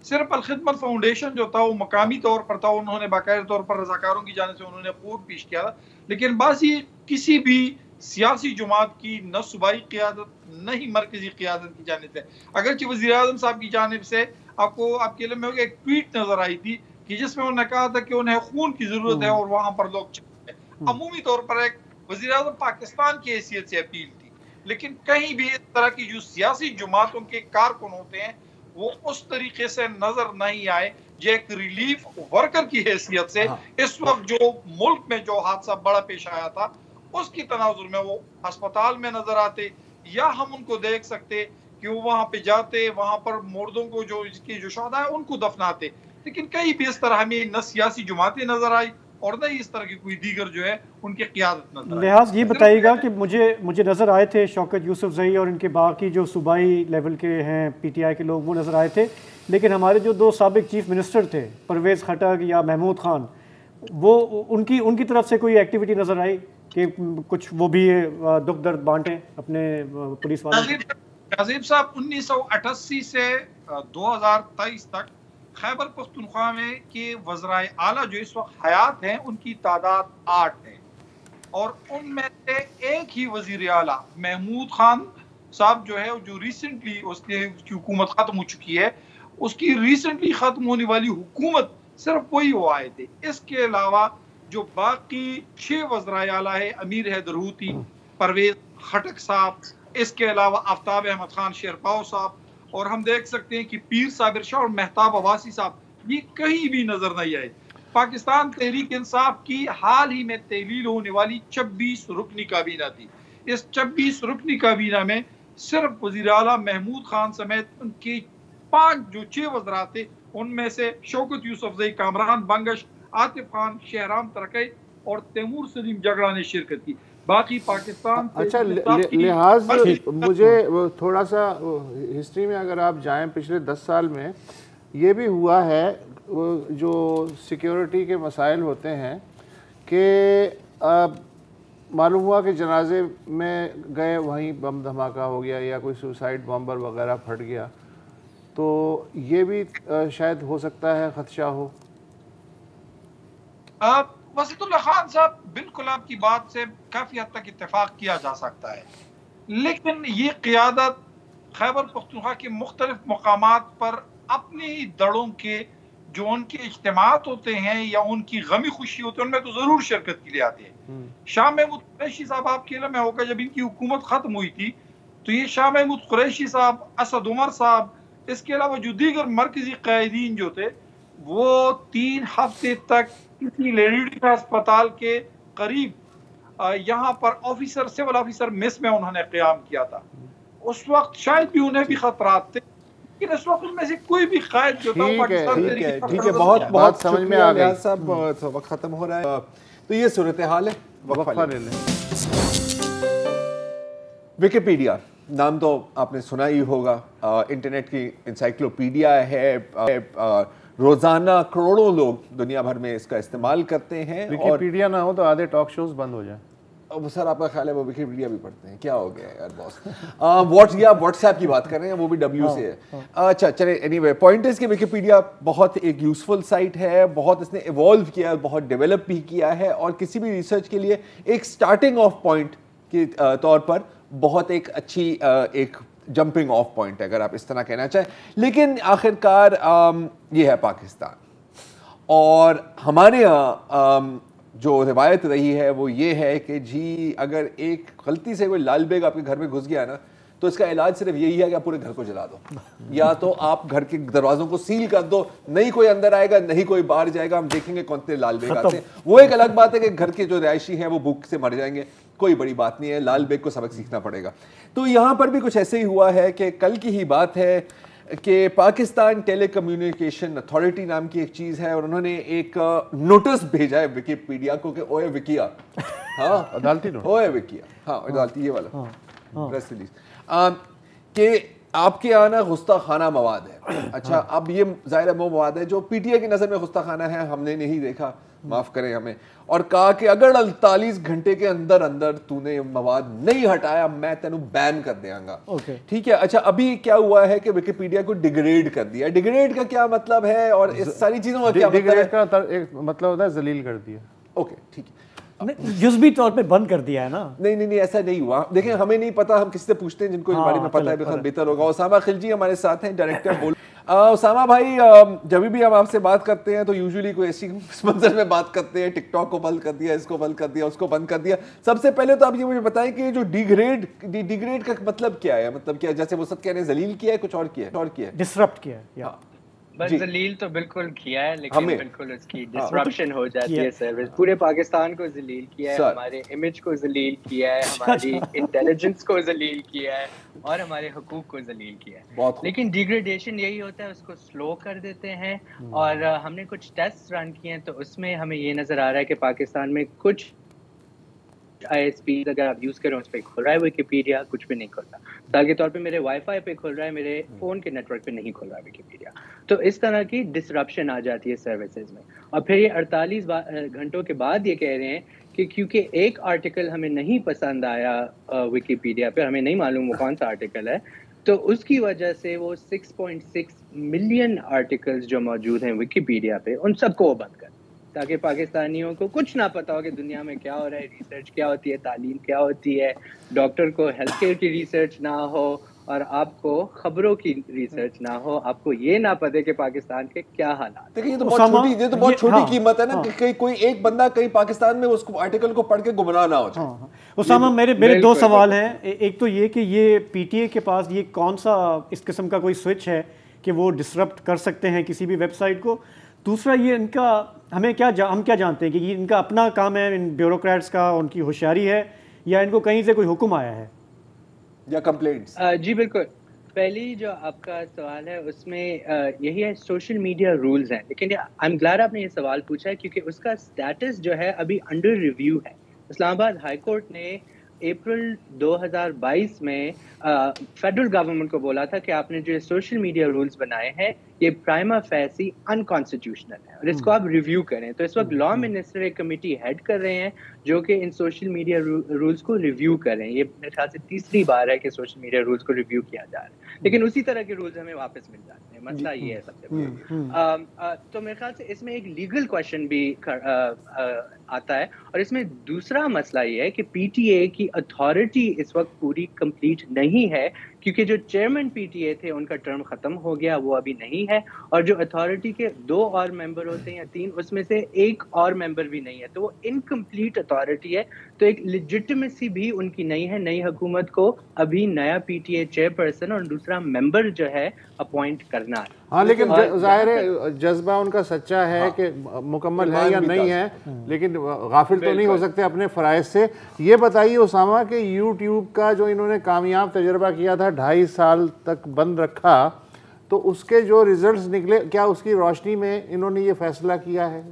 صرف الخدمت فاؤنڈیشن جو تھا وہ مقامی طور پر تھا، انہوں نے باقاعدہ طور پر رضاکاروں کی جانب سے انہوں نے خون پیش کیا تھا، لیکن باقی کسی بھی سیاسی جماعت کی نہ صوبائی قیادت نہ ہی مرکزی قیادت کی جانب سے، اگرچہ وزیر اعظم صاحب کی جانب سے آپ کے علم میں ہوگا ایک ٹویٹ نظر آئی تھی کہ جس میں انہوں نے کہا تھا کہ انہیں خون کی ضرورت ہے اور وہاں پر لوگ چلتے ہیں۔ عمومی طور پر ایک وزیر اعظم پاکستان کی حیثیت سے اپیل تھی، لیکن کہیں بھی اس طرح کی جو سیاسی جماعتوں کے کارکن ہوتے ہیں وہ اس طریقے سے نظر نہیں آئے جو ایک ریلیف ورکر کی حیثیت سے اس وقت جو ملک میں جو حادثہ بڑا پیش آیا تھا اس کی تناظر میں وہ ہسپتال میں نظر آتے، یا ہم ان کو دیکھ سکتے کہ وہ وہاں پہ جاتے، وہاں پر مردوں کو جو اس کی جو شہداء ہیں ان کو دفناتے، لیکن کہیں بھی اس طرح ہمیں نہ سیاسی جماعتیں نظر آئی اور نہ اس طرح کی کوئی دیگر جو ہے ان کی قیادت نظر آئی۔ لحاظ یہ بتائیے گا کہ مجھے نظر آئے تھے شوکت یوسف زئی اور ان کے باقی جو صوبائی لیول کے ہیں پی ٹی آئی کے لوگ، وہ نظر آئے تھے، لیکن ہمارے جو 2 سابق چیف منسٹر تھے پرویز خٹک یا محمود خان، وہ ان کی طرف سے کوئی ایکٹیویٹی نظر آئی کہ کچھ وہ بھی دکھ درد بانٹیں اپنے پولیس والوں؟ نظیر صاحب 1988 سے 2023 تک خیبر پختونخوا میں کے وزرائے اعلیٰ جو اس وقت حیات ہیں ان کی تعداد 8 ہے، اور ان میں سے ایک ہی وزیر اعلیٰ محمود خان صاحب جو ہے جو ریسنٹلی اس کی حکومت ختم ہو چکی ہے، اس کی ریسنٹلی ختم ہونے والی حکومت صرف وہی وہ آئے تھے۔ اس کے علاوہ جو باقی 6 وزرائے اعلیٰ ہے، امیر حیدر ہوتی، پرویز خٹک صاحب، اس کے علاوہ آفتاب احمد خان شیرپاؤ صاحب، اور ہم دیکھ سکتے ہیں کہ پیر صابر شاہ اور مہتاب عباسی صاحب یہ کہیں بھی نظر نہیں آئے. پاکستان تحریک انصاف کی حال ہی میں تحلیل ہونے والی 26 رکنی کابینہ تھی. اس 26 رکنی کابینہ میں صرف وزیر اعلیٰ محمود خان سمیت ان کے 6 وزرات تھے. ان میں سے شوکت یوسفزئی, کامران بنگش, عاطف خان, شہرام ترکی اور تیمور سلیم جگڑا نے شرکت کی. باقی پاکستان اچھا لحاظ مجھے تھوڑا سا ہسٹری میں اگر آپ جائیں پچھلے 10 سال میں یہ بھی ہوا ہے جو سیکیورٹی کے مسائل ہوتے ہیں کہ معلوم ہوا کہ جنازے میں گئے وہیں بم دھماکہ ہو گیا یا کوئی سوسائڈ بمبر وغیرہ پھٹ گیا, تو یہ بھی شاید ہو سکتا ہے خدشہ ہو. وسیط اللہ خان صاحب, بالکل آپ کی بات سے کافی حد تک اتفاق کیا جا سکتا ہے, لیکن یہ قیادت خیبر پختونخوا کے مختلف مقامات پر اپنے ہی دڑوں کے جو ان کے اجتماعات ہوتے ہیں یا ان کی غمی خوشی ہوتے ہیں ان میں تو ضرور شرکت کے لیے آتے ہیں. شاہ محمود قریشی صاحب آپ کے علم میں ہوگا, جب ان کی حکومت ختم ہوئی تھی تو یہ شاہ محمود قریشی صاحب, اسد عمر صاحب, اس کے علاوہ جو دیگر مرکزی قائدین جو تھے وہ 3 ہفتے تک کسی لیڈی ہسپتال کے قریب یہاں پر آفیسر, سول آفیسر میس میں انہوں نے قیام کیا تھا. اس وقت شاید بھی انہیں بھی خطرات تھے, لیکن اس وقت ان میں سے کوئی بھی قائد جو تھا پاکستان ٹھیک ہے, بہت سمجھ میں آ گئی صاحب, وقت ختم ہو رہا ہے. تو یہ صورتحال ہے. وقفہ لے لیں. ویکیپیڈیا نام تو آپ نے سنا ہی ہوگا, انٹرنیٹ کی انسائکلوپیڈیا ہے. روزانہ کروڑوں لوگ دنیا بھر میں اس کا استعمال کرتے ہیں. ویکیپیڈیا نہ ہو تو آدھے ٹاک شوز بند ہو جائیں. سر آپ کا خیال ہے وہ ویکیپیڈیا بھی پڑھتے ہیں, کیا ہو گیا یار باس. واٹس ایپ کی بات کر رہے ہیں, وہ بھی ڈبلیو سے ہے. اچھا چلے, اینی وے پوائنٹ از کہ ویکیپیڈیا بہت ایک یوزفل سائٹ ہے, بہت اس نے ایوالو کیا ہے, بہت ڈیولپ بھی کیا ہے, اور کسی بھی ریسرچ کے لیے ایک سٹارٹنگ آف پوائنٹ کے طور پر بہت ایک اچھی ایک جمپنگ آف پوائنٹ ہے اگر آپ اس طرح کہنا چاہیں. لیکن آخرکار یہ ہے پاکستان, اور ہمارے یہاں جو روایت رہی ہے وہ یہ ہے کہ جی اگر ایک غلطی سے کوئی لال بیگ آپ کے گھر میں گھس گیا نا تو اس کا علاج صرف یہی ہے کہ آپ پورے گھر کو جلا دو, یا تو آپ گھر کے دروازوں کو سیل کر دو, نہیں کوئی اندر آئے گا, نہیں کوئی باہر جائے گا, ہم دیکھیں گے کون سے لال بیگ آتے ہیں. وہ ایک الگ بات ہے کہ گھر کے جو رہائشی ہیں وہ بھوک سے مر جائیں گے, کوئی بڑی بات نہیں ہے, لال بیگ کو سبق سیکھنا پڑے گا. تو یہاں پر بھی کچھ ایسے ہی ہوا ہے کہ کل کی ہی بات ہے کہ پاکستان ٹیلی کمیونیکیشن اتھارٹی نام کی ایک چیز ہے, اور انہوں نے ایک نوٹس بھیجا ہے ویکیپیڈیا کو کہ اوے وکیا, ہاں عدالتی نوٹس, اوے وکیا, ہاں عدالتی یہ والا پریس ریلیز, کہ آپ کے یہاں نا گستاخانہ مواد ہے. اچھا اب یہ ظاہر وہ مواد ہے جو پی ٹی اے کی نظر میں گستاخانہ ہے, ہم نے نہیں دیکھا, معاف کریں ہمیں, اور کہا کہ اگر 48 گھنٹے کے اندر اندر تو نے مواد نہیں ہٹایا میں تینوں بین کر دیاں گا. ٹھیک ہے. اچھا ابھی کیا ہوا ہے کہ ویکیپیڈیا کو ڈیگریڈ کر دیا. ڈیگریڈ کا کیا مطلب ہے اور اس ساری چیزوں کا کیا مطلب ہے؟ ڈیگریڈ کا ایک مطلب ہوتا ہے ذلیل کر دیا. اوکے ٹھیک ہے, جزوی طور پہ بند کر دیا ہے نا. نہیں ایسا نہیں ہوا. دیکھیں ہمیں نہیں پتا, ہم کسی سے پوچھتے ہیں جن کو اس بارے میں پتا ہے, بہتر ہوگا. اسامہ خلجی ہمارے ساتھ ہیں, ڈائریکٹر. بول اسامہ بھائی, جب بھی ہم آپ سے بات کرتے ہیں تو یوزلی کوئی ایسی منظر میں بات کرتے ہیں, ٹک ٹاک کو بند کر دیا, اس کو بند کر دیا, اس کو بند کر دیا. سب سے پہلے تو آپ یہ مجھے بتائیں کہ جو ڈیگریڈ کا مطلب کیا ہے؟ مطلب کیا, جیسے وہ سب کہہ رہے ہیں ذلیل کیا ہے, کچھ اور کیا ہے, ڈسرپٹ کیا ہے. بس ذلیل تو بالکل کیا ہے, لیکن بالکل اس کی ڈسرپشن ہو جاتی ہے. سروس پورے پاکستان کو ذلیل کیا ہے, ہمارے امیج کو ذلیل کیا ہے, ہماری انٹیلیجنس کو ذلیل کیا ہے, اور ہمارے حقوق کو ذلیل کیا ہے. لیکن ڈیگریڈیشن یہی ہوتا ہے, اس کو سلو کر دیتے ہیں. اور ہم نے کچھ ٹیسٹ رن کیے ہیں تو اس میں ہمیں یہ نظر آ رہا ہے کہ پاکستان میں کچھ آئی ایس پی اگر آپ یوز کریں اس پہ کھل رہا ہے ویکیپیڈیا, کچھ بھی نہیں کھل رہا. مثال کے طور پہ میرے وائی فائی پہ کھل رہا ہے, میرے فون کے نیٹ ورک پہ نہیں کھل رہا ہے ویکیپیڈیا. تو اس طرح کی ڈسرپشن آ جاتی ہے سروسز میں. اور پھر یہ 48 گھنٹوں کے بعد یہ کہہ رہے ہیں کہ کیونکہ ایک آرٹیکل ہمیں نہیں پسند آیا ویکیپیڈیا پہ, ہمیں نہیں معلوم وہ کون سا آرٹیکل ہے, تو اس کی وجہ سے وہ 6.6 ملین آرٹیکلز جو موجود ہیں ویکیپیڈیا پہ ان سب کو وہ بند کر, تاکہ پاکستانیوں کو کچھ نہ پتا ہو کہ دنیا میں کیا ہو رہا ہے, ریسرچ کیا ہوتی ہے, تعلیم کیا ہوتی ہے, ڈاکٹر کو ہیلتھ کیئر کی ریسرچ نہ ہو, اور آپ کو خبروں کی ریسرچ نہ ہو, آپ کو یہ نہ پتے کہ پاکستان کے کیا حالات. دیکھیں یہ تو بہت چھوٹی قیمت ہے نا کہ کوئی ایک بندہ کہیں پاکستان میں اس آرٹیکل کو پڑھ کے گمراہ نہ ہو جائے. اسامہ میرے 2 سوال ہیں. ایک تو یہ کہ یہ پی ٹی اے کے پاس یہ کون سا اس قسم کا کوئی سوئچ ہے کہ وہ ڈسرپٹ کر سکتے ہیں کسی بھی ویب سائٹ کو. دوسرا یہ ان کا ہم کیا جانتے ہیں کہ یہ ان کا اپنا کام ہے, ان بیوروکریٹس کا, ان کی ہوشیاری ہے, یا ان کو کہیں سے کوئی حکم آیا ہے یا کمپلینٹس؟ جی بالکل. پہلی جو آپ کا سوال ہے اس میں یہی ہے سوشل میڈیا رولز ہیں, لیکن آئی ایم گلیڈ آپ نے یہ سوال پوچھا ہے کیونکہ اس کا اسٹیٹس جو ہے ابھی انڈر ریویو ہے. اسلام آباد ہائی کورٹ نے اپریل 2022 میں فیڈرل گورنمنٹ کو بولا تھا کہ آپ نے جو سوشل میڈیا رولز بنائے ہیں یہ پرائما فیسی انکانسٹیٹیوشنل ہے اور اس کو آپ ریویو کریں. تو اس وقت لا منسٹر ایک کمیٹی ہیڈ کر رہے ہیں جو کہ ان سوشل میڈیا رولز کو ریویو کر رہے ہیں. یہ میرے خیال سے تیسری بار ہے کہ سوشل میڈیا رولز کو ریویو کیا جا رہا ہے, لیکن اسی طرح کے رولز ہمیں واپس مل جاتے ہیں. مسئلہ یہ ہے سب سے بڑا. تو میرے خیال سے اس میں ایک لیگل کویشچن بھی آتا ہے, اور اس میں دوسرا مسئلہ یہ ہے کہ پی ٹی اے کی اتھارٹی اس وقت پوری کمپلیٹ نہیں ہے, کیونکہ جو چیئرمین پی ٹی اے تھے ان کا ٹرم ختم ہو گیا, وہ ابھی نہیں ہے, اور جو اتھارٹی کے 2 اور ممبر ہوتے ہیں یا 3, اس میں سے ایک اور ممبر بھی نہیں ہے, تو وہ انکمپلیٹ اتھارٹی ہے. تو ایک لیجٹمیسی بھی ان کی نہیں ہے. نئی حکومت کو ابھی نیا P T a chair person اور دوسرا ممبر جو ہے اپوائنٹ کرنا ہے. ہاں لیکن ظاہر ہے جذبہ ان کا سچا ہے کہ مکمل ہے یا نہیں ہے, لیکن غافل تو نہیں ہو سکتے اپنے فرائض سے. یہ بتائیے اسامہ کہ یوٹیوب کا جو انہوں نے کامیاب تجربہ کیا تھا 2.5 سال تک بند رکھا, تو اس کے جو ریزلٹس نکلے, کیا اس کی روشنی میں انہوں نے یہ فیصلہ کیا ہے؟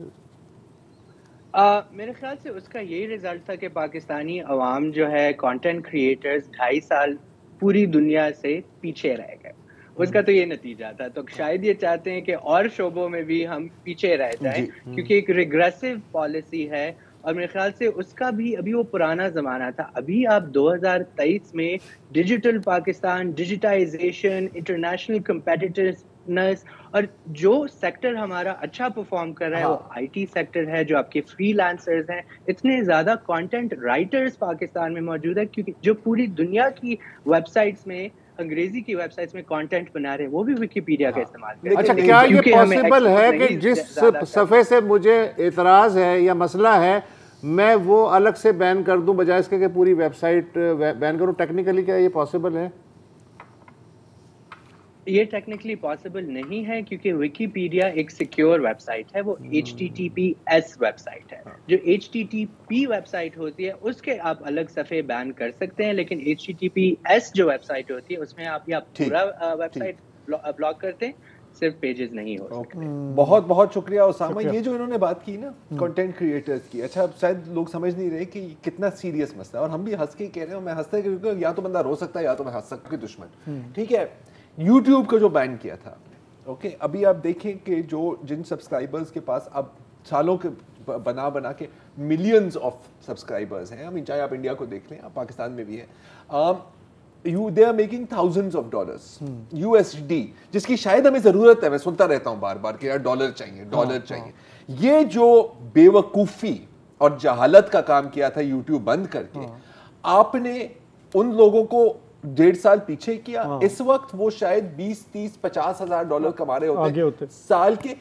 میرے خیال سے اس کا یہی رزلٹ تھا کہ پاکستانی عوام جو ہے کانٹینٹ کریٹرز 2.5 سال پوری دنیا سے پیچھے رہ گئے. اس کا تو یہ نتیجہ تھا. تو شاید یہ چاہتے ہیں کہ اور شعبوں میں بھی ہم پیچھے رہ جائیں, کیونکہ ایک ریگریسو پالیسی ہے, اور میرے خیال سے اس کا بھی ابھی وہ پرانا زمانہ تھا. ابھی آپ 2023 میں ڈیجیٹل پاکستان, ڈیجیٹائزیشن, انٹرنیشنل کمپیٹیٹرنس, اور جو سیکٹر ہمارا اچھا پرفارم کر رہا ہے وہ آئی ٹی سیکٹر ہے, جو آپ کے فری لانسرز ہیں. اتنے زیادہ کانٹینٹ رائٹرز پاکستان میں موجود ہے, کیونکہ جو پوری دنیا کی ویب سائٹس میں, انگریزی کی ویب سائٹس میں کانٹینٹ بنا رہے ہیں, وہ بھی ویکیپیڈیا کا استعمال کرتے ہیں. اچھا, کیا یہ پاسبل ہے کہ جس صفحے سے مجھے اعتراض ہے یا مسئلہ ہے میں وہ الگ سے بین کر دوں بجائے اس کے کہ پوری ویب سائٹ بین کروں؟ ٹیکنیکلی کیا یہ پاسبل ہے؟ یہ ٹیکنیکلی پاسبل نہیں ہے, کیونکہ ویکیپیڈیا ایک سیکیور ویب سائٹ ہے. وہ HTTPS ویب سائٹ ہے. جو HTTP ویب سائٹ ہوتی ہے اس کے آپ الگ صفحے بین کر سکتے ہیں, لیکن HTTPS جو ویب سائٹ ہوتی ہے اس میں آپ یا پورا ویب سائٹ بلاک کرتے ہیں, صرف پیجز نہیں ہو سکتے. بہت بہت شکریہ اسامہ. یہ جو انہوں نے بات کی نا کنٹینٹ کریٹرز کی, اچھا شاید لوگ سمجھ نہیں رہے کہ کتنا سیریس مسئلہ ہے, اور ہم بھی ہنس کے کہہ رہے ہیں. میں ہنستا ہے کیونکہ یا تو بندہ رو سکتا ہے یا تو میں ہنس سکتا ہوں دشمن. ٹھیک ہے, یوٹیوب کو جو بین کیا تھا, اوکے, ابھی آپ دیکھیں کہ جن سبسکرائبرز کے پاس اب سالوں کے بنا کے ملینز آف سبسکرائبرز ہیں, چاہے آپ انڈیا کو دیکھ لیں, آپ پاکستان میں بھی ہیں, they are making thousands of dollars USD, جس کی شاید ہمیں ضرورت ہے. میں سنتا رہتا ہوں بار بار کہ یار ڈالر چاہیے. یہ جو بے وقوفی اور جہالت کا کام کیا تھا یوٹیوب بند کر کے, آپ نے ان لوگوں کو 1.5 سال پیچھے کیا. اس وقت وہ شاید 20-30-50 ہزار ڈالر کما رہے ہوتے سال کے,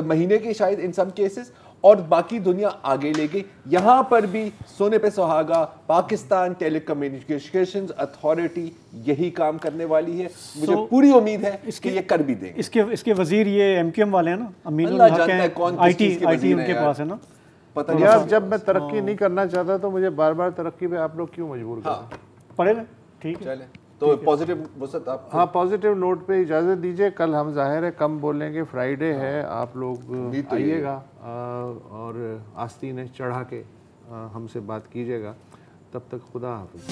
مہینے کے شاید ان سم کیسز, اور باقی دنیا آگے لے گئی. یہاں پر بھی سونے پہ سہاگا پاکستان ٹیلی کمیونیکیشنز اتھارٹی یہی کام کرنے والی ہے. مجھے پوری امید ہے کہ یہ کر بھی دیں گے. اس کے وزیر یہ MQM والے ہیں نا, امین اللہ جانتا ہے کون کس چیز کے وزیر ان کے پاس ہے نا. پتہ یار جب میں ترقی نہیں کرنا چاہتا تو مجھے بار بار ترقی پہ آپ لوگ کیوں مجبور کریں؟ پڑھے نا, ٹھیک ہے چلیں. تو پازیٹیو وسط آپ, ہاں پازیٹیو نوٹ پہ اجازت دیجیے. کل ہم ظاہر ہے کم بولیں گے, فرائیڈے ہے, آپ لوگ آئیے گا اور آستینیں چڑھا کے ہم سے بات کیجیے گا. تب تک خدا حافظ.